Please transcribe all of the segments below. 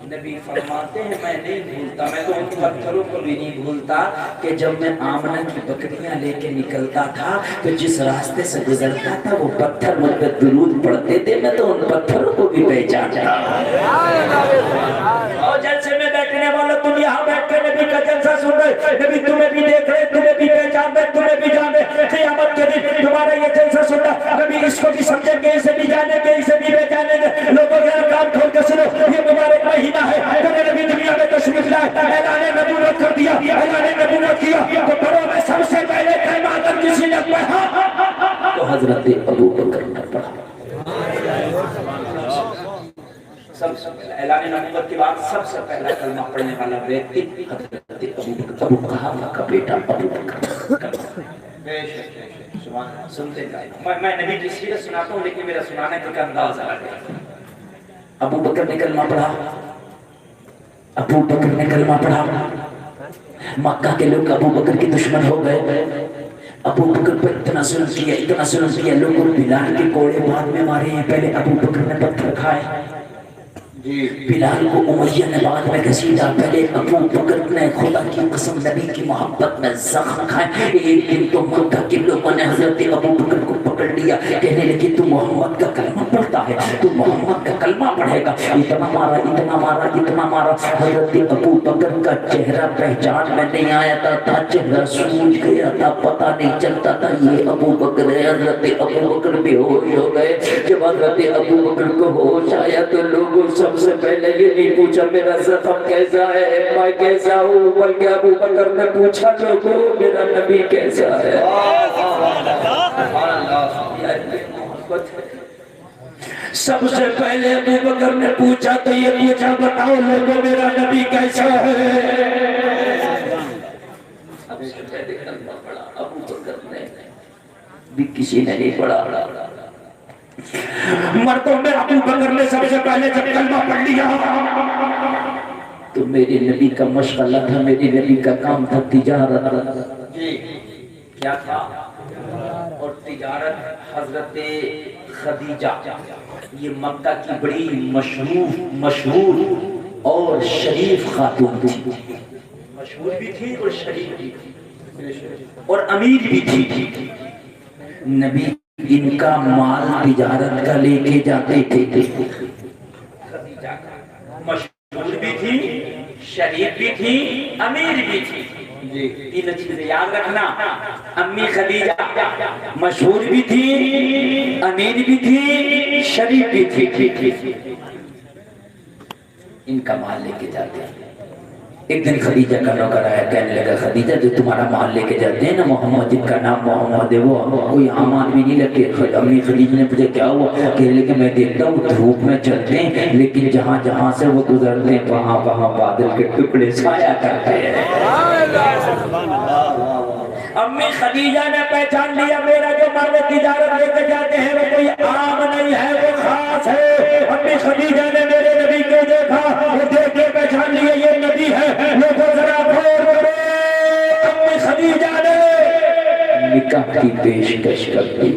नबी फरमाते हैं मैं नहीं भूलता, मैं तो उन पत्थरों को भी नहीं भूलता कि जब मैं आमना की बकरियां लेके निकलता था तो जिस रास्ते से गुजरता था वो पत्थर मुझ पर दुरूद पढ़ते थे, मैं तो उन पत्थरों को भी पहचानता। और जलसे में बैठने वालों, तुम यहाँ बैठ कर नबी का जलसा सुन रहे, नबी तुम्हें भी देख रहे, तुम्हें भी पहचान रहे, तुम्हें भी जान रहे। क़यामत के दिन तुम्हारा ये जलसा सुनना, नबी इसको भी समझेंगे, इसे भी जानेंगे, इसे भी पहचानेंगे। लोगों के कान खोल कर सुनो, ये मुबारक महीना है, नबी दुनिया में तशरीफ लाए, ऐलान नबूवत कर दिया, ऐलान नबूवत किया तो बड़ों में सबसे पहले कलमा अगर किसी ने पढ़ा तो हजरत अबू बकर ने पढ़ा। सबसे पहले ऐलान नबूवत के बाद सबसे पहला कलमा पढ़ने वाला व्यक्ति हजरत अबू कहाफा का बेटा अबू बकर। सुनते जाए, मैं नबी की सीरत सुनाता हूँ लेकिन मेरा सुनाने का अंदाज अलग है। अबू बकर ने कलमा पढ़ा, अबू बकर ने कलमा पढ़ा। मक्का के लोग अबू बकर के दुश्मन हो गए। अबू बकर पर इतना जुल्म किया, इतना जुल्म किया, लोगों ने बिलाल के कोड़े बाद में मारे हैं, पहले अबू बकर ने पत्थर खाए, बिलाल को उमैया ने बाद में घसीटा, पहले अबू बकर ने खुदा की कसम नबी की मोहब्बत में जख्म खाए। एक दिन तो मक्का के लोगों ने हजरत अबू बकर को पकड़ लिया, कहने लगे तू मोहम्मद का कलमा पढ़ता है, तू मोहम्मद का कलमा पढ़ेगा। इतना मारा, इतना मारा, इतना मारा, हजरत अबू बकर का चेहरा पहचान में नहीं आया था, चेहरा सूझ गया था, पता नहीं चलता था ये अबू बकर है। हजरत अबू बकर बेहोश हो गए। जब हजरत अबू बकर को होश आया तो लोगों सबसे पहले ये नहीं पूछा मेरा जख्म कैसा है, मैं कैसा हूँ, बल्कि अबू बकर ने पूछा लोगों मेरा नबी कैसा है। सबसे पहले अबू बकर ने पूछा तो ये पूछा बताओ लोगों मेरा नबी कैसा है। सबसे पहले कलमा पढ़ा अबू बकर ने, भी किसी ने नहीं पढ़ा। मर्दों में अबू बकर ने सबसे पहले जब कलमा पढ़ लिया तो मेरे नबी का मशगला था, मेरे नबी का काम था तिजारत। जी क्या था? और तिजारत हजरत खदीजा, ये मक्का की बड़ी मशहूर और शरीफ खातून थी, मशहूर भी थी और शरीफ भी थी और अमीर भी थी। नबी इनका माल तिजारत का लेके जाते थे। खदीजा मशहूर भी थी, शरीफ भी थी, अमीर भी थी। जी तीन चीजें याद रखना, अम्मी खदीजा मशहूर भी थी, अमीर भी थी, शरीफ भी थी। इनका माल लेके जाते हैं। एक दिन खदीजा का नौकर आया, कहने लगा खदीजा जो तुम्हारा माल लेके जाते हैं ना मोहम्मद, जिनका नाम मोहम्मद है, वो कोई आम आदमी नहीं लगे। अम्मी खदीजा ने पूछा क्या हुआ? कहने लगे मैं देखता हूँ धूप में चलते हैं लेकिन जहाँ जहाँ से वो गुजरते हैं वहाँ वहाँ बादल के टुकड़े छाया करते हैं। अम्मी खदीजा ने पहचान लिया मेरा जो माल तिजारत लेके जाते हैं वो कोई आम नहीं है, वो खास है। अम्मी खदीजा ने मेरे नबी को देखा, वो देख के पहचान लिया ये नबी है। लोगों जरा गौर करो, अम्मी खदीजा ने निकाह की पेशकश कर दी।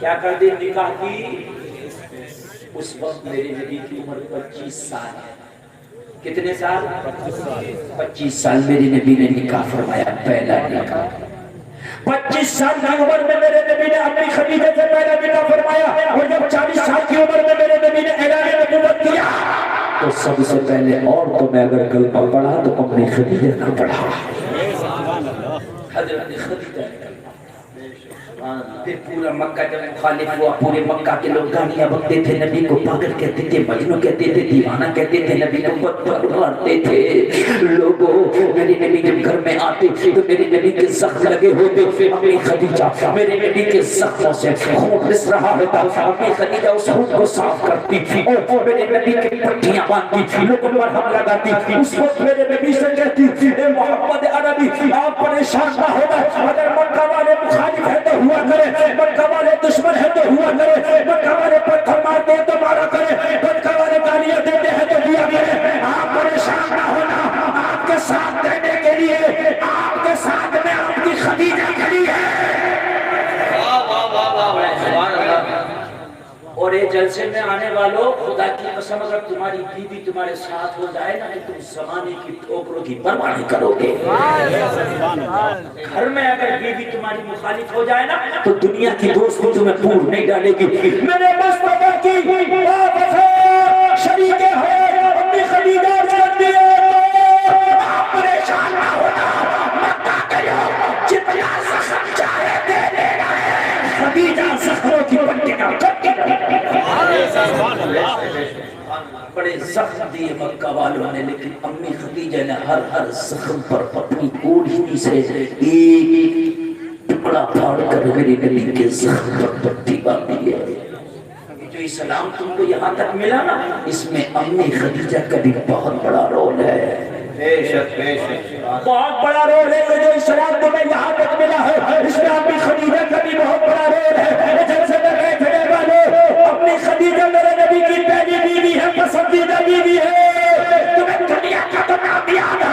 क्या कर दी? निकाह की। उस वक्त मेरे नबी की उम्र 25 साल है। कितने साल? 25 साल मेरे नबी ने निकाह फरमाया, पहला निकाह। 25 साल की उम्र में मेरे नबी ने अपनी खदीजा से पहला निकाह फरमाया और जब 40 साल की उम्र में मेरे नबी ने ऐलान नबूवत किया तो सबसे पहले औरतों में अगर कलमा पढ़ा तो अपनी खदीजा ने पढ़ा। हजरत खदीजा ने फिर पूरा मक्का जब मुखालिफ हुआ, पूरे मक्का के लोग गालियां बकते थे, नबी को पागल कहते थे, मजनू कहते थे, दीवाना कहते थे, नबी को पत्थर मारते थे। लोगों मेरे नबी जब घर में आते तो मेरे नबी के जख्म लगे होते, अपनी खदीजा मेरे नबी के जख्मों से खून रिस रहा होता, अपनी खदीजा उस खून को साफ करती थी और मेरे नबी के पट्टियां बांधती थी, लोगों पर हम लगाती थी। उस वक्त मेरे नबी से कहती थी मोहम्मद अरबी आप परेशान ना होना, अगर मक्का वाले मुखालिफ है तो हुआ करे, मक्का वाले दुश्मन है तो हुआ करे, मक्का वाले पत्थर मारते हैं तो मारा करे, मक्का वाले गालियां देते हैं तो दिया करे। आप परेशान ना होना, आपके साथ देने के लिए आपके साथ में आपकी खदीजा खड़ी है। और ये जलसे में आने वालों, खुदा की कसम अगर तुम्हारी बीवी तुम्हारे साथ हो जाए ना तो तुम जमाने की ठोकरों की परवाह नहीं करोगे। घर में अगर बीवी तुम्हारी मुखालिफ हो जाए ना तो दुनिया की दोस्ती तुम्हें पूर नहीं डालेगी। मेरे मुस्तफा की शरीके हो अपनी खदीजा जानती है, परेशान ना होना, मक्का करो, जितना जख्म चाहे दे लेना है। खदीजा जख्मों की पट्टी का बड़े जख्म दिए मक्का वालों ने, लेकिन अम्मी खदीजा ने हर जख्म पर अपनी ओढ़नी से एक टुकड़ा फाड़ कर मेरे नबी के जख्म पर पट्टी बांधी है। जो इस्लाम तुमको यहाँ तक मिला ना, इसमें अम्मी खदीजा का भी बहुत बड़ा रोल है। बहुत बड़ा रोल है। जो इस्लाम तुम्हें यहाँ तक मिला है, इसमें अम्मी खदीजा का भी बहुत बड़ा रोल है। जैसे अपनी खदीजा मेरे नबी की पहली बीवी है, पसंदीदा बीवी है। तुम्हें दुनिया का तो नाम याद है,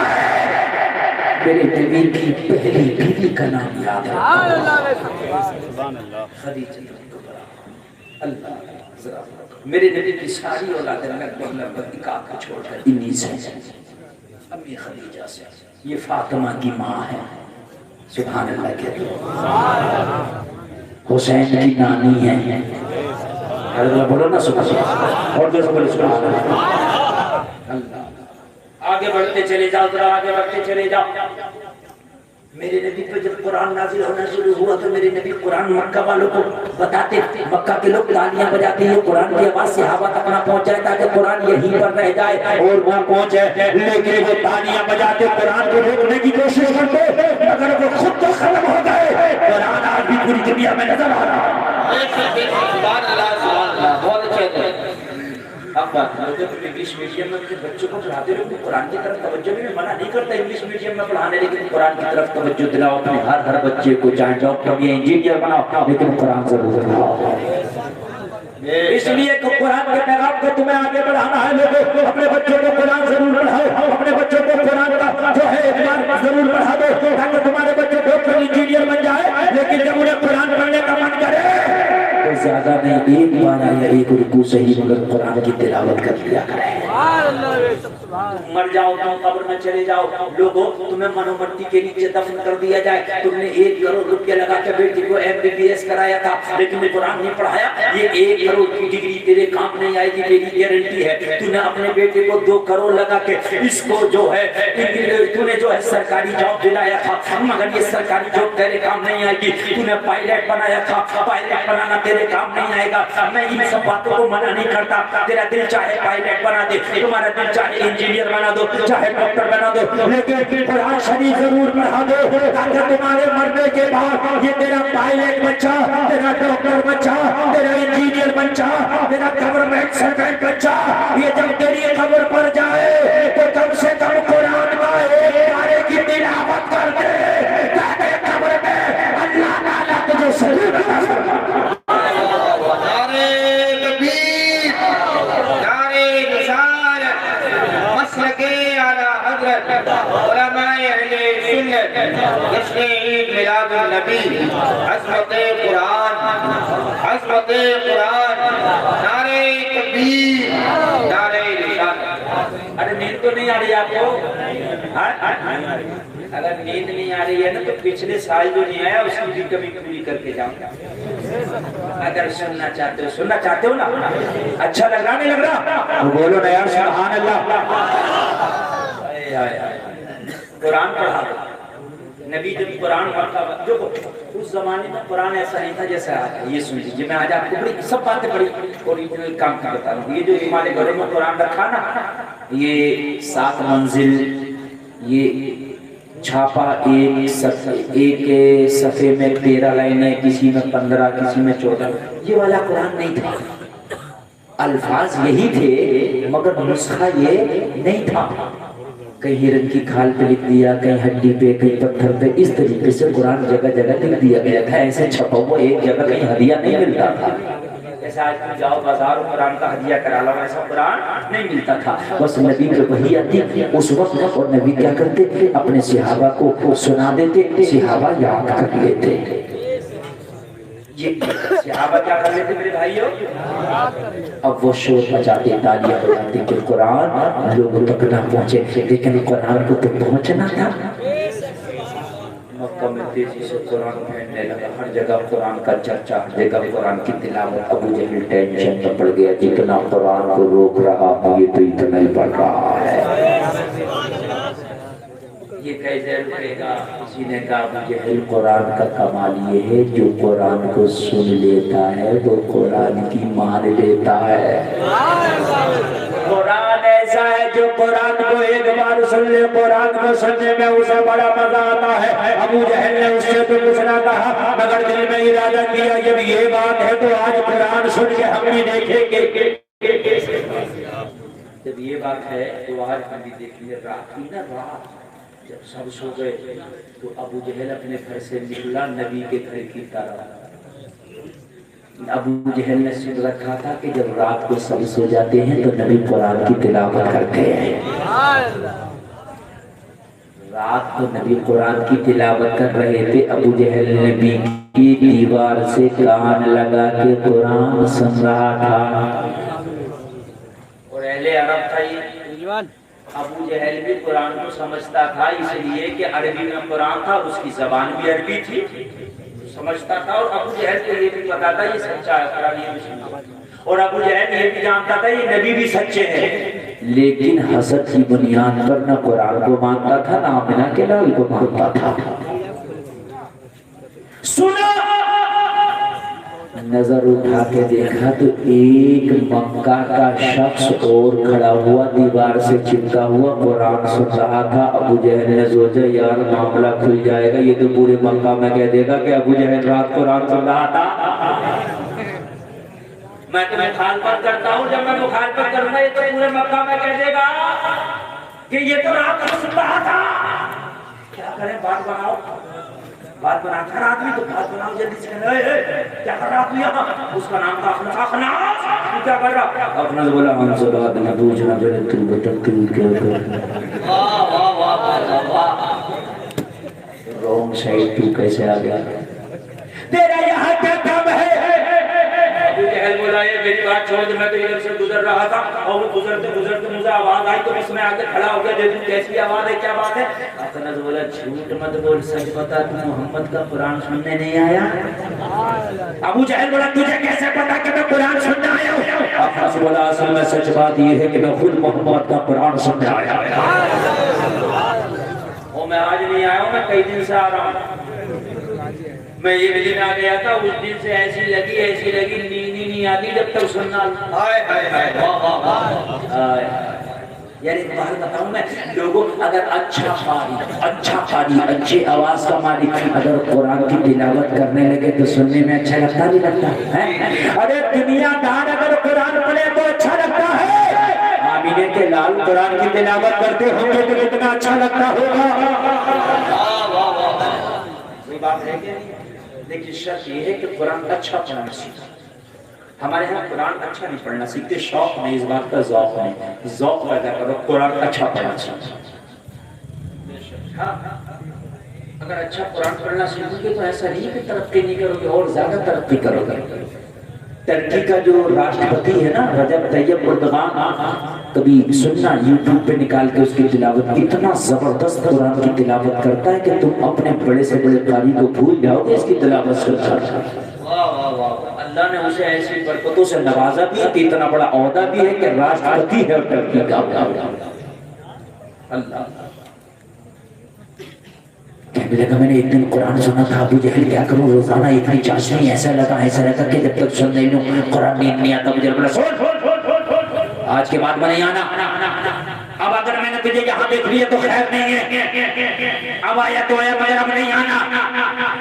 मेरे नबी की पहली बीवी का नाम याद है, खदीजा। अल्लाह मेरे नबी की सारी औलाद लगभग इकाक को छोड़कर इन्हीं से, अम्मी खदीजा से। ये फातिमा की माँ है, सुभान अल्लाह के। हुसैन की नानी है, बोलो ना सुभान अल्लाह। और दोस्तों बोलो सुभान अल्लाह। आगे बढ़ते चले जाओ, जरा आगे बढ़ते चले जाओ। मेरे नबी पर जब कुरान नाजिल होना शुरू हुआ तो मेरे नबी कुरान मक्का वालों को बताते। मक्का के लोग तालियां बजाते हैं, कुरान की आवाज सहाबा तक ना पहुंच जाए ताकि कुरान यहीं पर रह जाए और वहां पहुंचे। लेकिन वो तालियां बजाते, कुरान को रोकने की कोशिश करते, अगर वो खुद तो खत्म हो गए। कुरान आज भी पूरी दुनिया में नजर आ रहा है। बहुत अच्छे इंग्लिश मीडियम में बच्चों को पढ़ाते रहो, कुरान की तरफ तवज्जो भी मना नहीं करता इंग्लिश मीडियम में पढ़ाने, लेकिन कुरान की तरफ तवज्जो दिलाओ अपने हर बच्चे को, चाहे डॉक्टर या इंजीनियर बनाओ, लेकिन कुरान जरूर पढ़ाओ। इसलिए कुरान के पैगाम को तुम्हें आगे बढ़ाना है। लोगों अपने बच्चों को कुरान जरूर पढ़ाओ, अपने बच्चों को कुरान का जो है जरूर पढ़ा दो ताकि तुम्हारे बच्चे डॉक्टर इंजीनियर बन जाए। लेकिन जब उन्हें कुरान पढ़ने का मन करे तो ज्यादा नहीं, एक बार या एक रुकू सही मगर कुरान की तिलावत कर लिया करें। मर जाओ तो कब्र में चले जाओ, लोगों तुम्हें मनोमर्ती के नीचे दफन कर दिया जाए। तुमने 1 करोड़ रुपया लगा के बेटी को MBBS कराया था, लेकिन कुरान नहीं पढ़ाया। ये 1 करोड़ की डिग्री तेरे काम नहीं आएगी, मेरी गारंटी है। तूने अपने बेटे को 2 करोड़ लगा के इसको जो है तूने जो है सरकारी जॉब दिलाया था, मगर ये सरकारी जॉब तेरे काम नहीं आएगी। तूने पायलट बनाया था, पायलट बनाना तेरे काम नहीं आएगा। मैं इन सब बातों को मना नहीं करता। तेरा दिल चाहे पायलट बना दे, तुम्हारा दिल चाहे इंजीनियर बना दो, चाहे डॉक्टर बना दो, लेकिन कुरान शरीफ जरूर पढ़ा दो ताकि तुम्हारे मरने के बाद ये तेरा पायलट बच्चा, तेरा डॉक्टर बच्चा, तेरा इंजीनियर बच्चा, तेरा गवर्नमेंट सर्वेंट बच्चा, ये जब तेरी खबर पड़ जाए तो कम से कम कुरान का एक पारे की तिलावत कर दे ताकि खबर में अल्लाह ताला तुझे सही बता सके। नबी हज़रत कुरान, हज़रत कुरान, नारे तकबीर, नारे रिसालत। अरे नींद तो नहीं आ रही आपको? अगर नींद नहीं आ रही है ना तो पिछले साल जो नहीं आया उसकी भी कभी पूरी करके जाऊंगा। अगर सुनना चाहते हो ना, अच्छा लग रहा नहीं लग रहा? बोलो ना यार सुभान अल्लाह। कुरान पढ़ा दो। नबी जब कुरान पढ़ता, देखो उस जमाने में कुरान ऐसा नहीं था जैसा आज। ये सुन लीजिए, मैं आज आपको बड़ी सब बातें बड़ी ओरिजिनल काम की बता रहा हूँ। ये जो हमारे घरों में कुरान रखा ना, ये 7 मंजिल, ये छापा, एक सफ़े में 13 लाइनें, किसी में 15, किसी में 14, ये वाला कुरान नहीं था। अल्फाज यही थे मगर नुस्खा ये नहीं था। कहीं हिरन की खाल पे लिख दिया, कहीं हड्डी पे, कहीं पत्थर पे, इस तरीके से कुरान जगह जगह लिख दिया गया था। ऐसे छपा हुआ एक जगह कहीं हदिया नहीं मिलता था। जैसे आज तुम जाओ बाजार कुरान का हदिया करा लो, ऐसा कुरान नहीं मिलता था। बस नबी पे वही आती उस वक्त, और नबी क्या करते, अपने सहाबा को सुना देते, सहाबा याद कर लेते। ये सहाबा क्या कर लेते मेरे भाइयों? अब वो शोर मचाते, तालियां बजाते कि कुरान लोगों तक ना पहुंचे, लेकिन कुरान को तो पहुंचना था। मक्का में तेजी से कुरान फैलने लगा, हर जगह कुरान का चर्चा, हर जगह कुरान की तिलावत। अबू जहल टेंशन में पड़ गया, जितना कुरान को रोक रहा हूँ ये तो इतना ही पढ़ रहा है, ये कैसे रुकेगा? किसी ने कहा अबू जहल कुरान का कमाल ये है जो कुरान को सुन लेता है वो कुरान की मान लेता है। कुरान ऐसा है जो कुरान को एक बार सुन ले, कुरान को सुनने में उसे बड़ा मजा आता है। अबू जहल ने उससे तो कुछ ना कहा, मगर दिल में इरादा किया जब ये बात है तो आज कुरान सुन के हम भी देखेंगे। जब ये बात है तो आज हम भी देखेंगे। रात ही ना रात जब सब सो गए तो अबू जहल अपने घर से निकला नबी के घर की तरफ। अबू जहल ने सुन रखा था कि जब रात को सब सो जाते हैं तो नबी कुरान की तिलावत करते हैं। रात को नबी कुरान की तिलावत कर रहे थे, अबू जहल नबी की दीवार से कान लगा के कुरान सुन रहा था। और अहले अरब था ये। अबू जहल भी कुरान को समझता था, इसलिए कि अरबी में कुरान था, उसकी जबान भी अरबी थी, समझता था। और अबू जहल को ये भी पता था ये सच्चा है कुरान, ये भी सुनता। और अबू जहल ये भी जानता था ये नबी भी सच्चे हैं, लेकिन हसद की बुनियाद पर न कुरान को मानता था न आमिना के लाल को मानता था। सुना, नजर उठा के देखा तो एक मक्का का शख्स और खड़ा हुआ दीवार से चिपका हुआ कुरान सुन रहा था। अबू जहल ने सोचा यार मामला खुल जाएगा, ये तो पूरे मक्का में कह देगा कि अबू जहल रात कुरान सुन रहा था। मैं तुम्हें मुखालफत करता हूँ, जब मैं मुखालफत करूंगा ये तो पूरे मक्का में कह देगा कि ये तो रात को सुन रहा था। क्या करें, बात बनाओ, बात बनाकर हर आदमी तो बात बनाओ जल्दी से। क्या कर रहा तू यहाँ? उसका नाम था अखनास। तू क्या कर रहा? अखनास बोला हमसे बात न पूछना, जरा तू बता तू क्या कर। वाह वाह वाह वाह, रॉन्ग साइड तू कैसे आ गया? तेरा यहाँ क्या काम है? अबू जहल बोला ये मेरी बात छोड़ दे, मैं तो इधर से गुजर रहा था और वो गुजरते गुजरते मुझे आवाज आई तो इसमें आके खड़ा हो गया, देखूं कैसी आवाज है, क्या बात है? अखनास बोला झूठ मत बोल, सच बता, तू मोहम्मद का कुरान सुनने नहीं आया? अबू जहल बोला तुझे कैसे पता कि मैं कुरान सुनने आया हूँ? अखनास बोला असल में सच बात ये है कि मैं खुद मोहम्मद का कुरान सुनने आया हूँ। मैं आज नहीं आया हूँ, मैं कई दिन से आ रहा हूँ। मैं एक दिन आ गया था, उस दिन से ऐसी लगी नींद ही नहीं आती जब तक सुनना। हाय हाय हाय वाह वाह वाह। यार एक बात बताऊं मैं, लोगों अगर अच्छा कारी अच्छी आवाज का मालिक अगर कुरान की तिलावत करने लगे तो सुनने में अच्छा लगता नहीं लगता है? अरे दुनियादार अगर कुरान पढ़े तो अच्छा लगता है। आमीने के लाल कुरान की तिलावत करते होंगे तो कितना अच्छा लगता होगा। बात है क्या? लेकिन शर्त ये है कि कुरान अच्छा पढ़ना सीखो। हमारे यहाँ कुरान अच्छा नहीं पढ़ना सीखते, शौक नहीं, इस बात का ज़ौक नहीं। ज़ौक पैदा करो, कुरान अच्छा पढ़ना सीखो। हाँ, अगर अच्छा कुरान पढ़ना सीखोगे तो ऐसा नहीं कि तरक्की नहीं करोगे, और ज्यादा तरक्की करोगे। टर्की का जो राष्ट्रपति है ना रजब तैयब एर्दोगान, कभी सुनना यूट्यूब पे निकाल के उसकी तिलावत, इतना जबरदस्त कुरान की तिलावत करता है कि तुम अपने बड़े से बड़े कारी को भूल जाओगे इसकी तिलावत सुनकर। अल्लाह ने उसे ऐसी बरकतों से नवाजा भी है कि इतना बड़ा औहदा भी है कि राष्ट्रपति है टर्की का। अल्लाह कहने लगा मैंने एक दिन कुरान सुना था, अबू जहल क्या करूं, रोजाना इतनी चाशनी, ऐसा लगा कि जब तक सुन नहीं लूं कुरान नींद नहीं आता मुझे। बोला सुन, आज के बाद मैं नहीं आना। अब अगर मैंने तुझे यहाँ देख लिया तो खैर नहीं है, अब आया तो आया, मगर अब नहीं आना।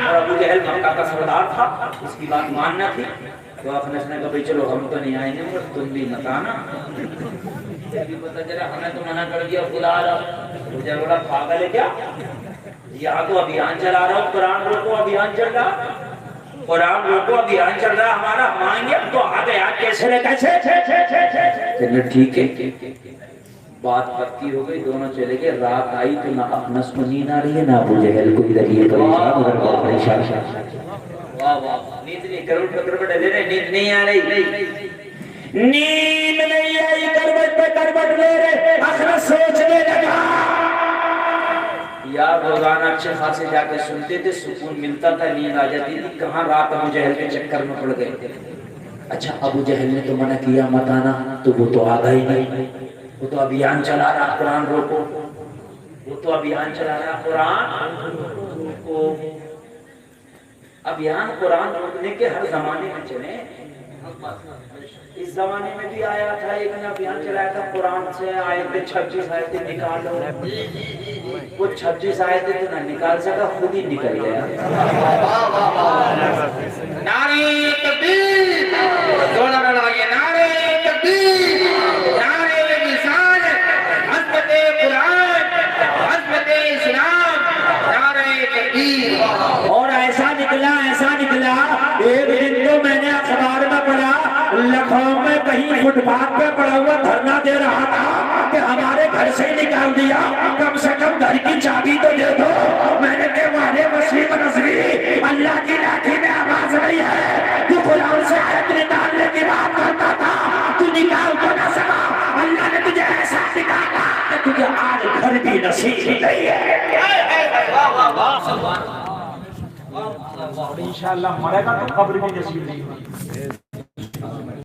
और अबू जहल मक्का का सरदार था, उसकी बात मानना थी। तो अखनस ने कहा भाई चलो हम तो नहीं आएंगे पर तुम भी मत आना। पता चला हमें तो मना कर दिया, बुला रहा। मुझे बोला पागल है क्या, यहाँ तो अभियान चला रहा हूँ, कुरान रोको अभियान चल रहा, कुरान रोको अभियान चल रहा हमारा, मांगे तो आ गया कैसे रे कैसे। ठीक है, बात पक्की हो गई, दोनों चले गए। रात आई तो ना अखनस को नींद आ रही है ना अबू जहल को, इधर ये परेशान उधर बहुत परेशान। वाह वाह, नींद नहीं, करवट पे डले रहे, नींद नहीं आ रही, नींद नहीं आई, करवट पे करवट ले रहे, आखिर सोचने लगा यार रोजाना अच्छे खासे जाके सुनते थे, सुकून मिलता था, नींद आ जाती थी, कहाँ रात अबू जहल के चक्कर में पड़ गए। अच्छा अबू जहल ने तो मना किया मत आना, तो वो तो आ गई नहीं, वो तो अभियान चला रहा कुरान रोको, वो तो अभियान चला रहा कुरान रोको। अभियान कुरान रोकने के हर जमाने में चले, इस जमाने में भी आया था, एक ने अभियान चलाया था कुरान से आयतें 26 आयतें निकालो, वो 26 आयतें तो ना निकाल सका, खुद ही निकल गया। नारे तकबीर, जोड़ा लगा नारे तकबीर, नारे रिसाल, हज़रत कुरान, हज़रत इस्लाम, नारे तकबीर। और ऐसा निकला एक दिन तो मैंने अखबार में पढ़ा, लखनऊ में कहीं फुटपाथ पे पड़ा हुआ धरना दे रहा था कि हमारे घर से निकाल दिया, कम से कम घर की चाबी तो दे दो। मैंने कहा वाले मसीह नजरी, अल्लाह की लाठी में आवाज नहीं है, तू कुरान से आयत निकालने की बात करता था, तू निकाल तो ना सका, अल्लाह ने तुझे ऐसा निकाला कि तुझे आज घर भी नसीब नहीं है। इंशाअल्लाह मरेगा तो खबर भी नसीब नहीं होगी।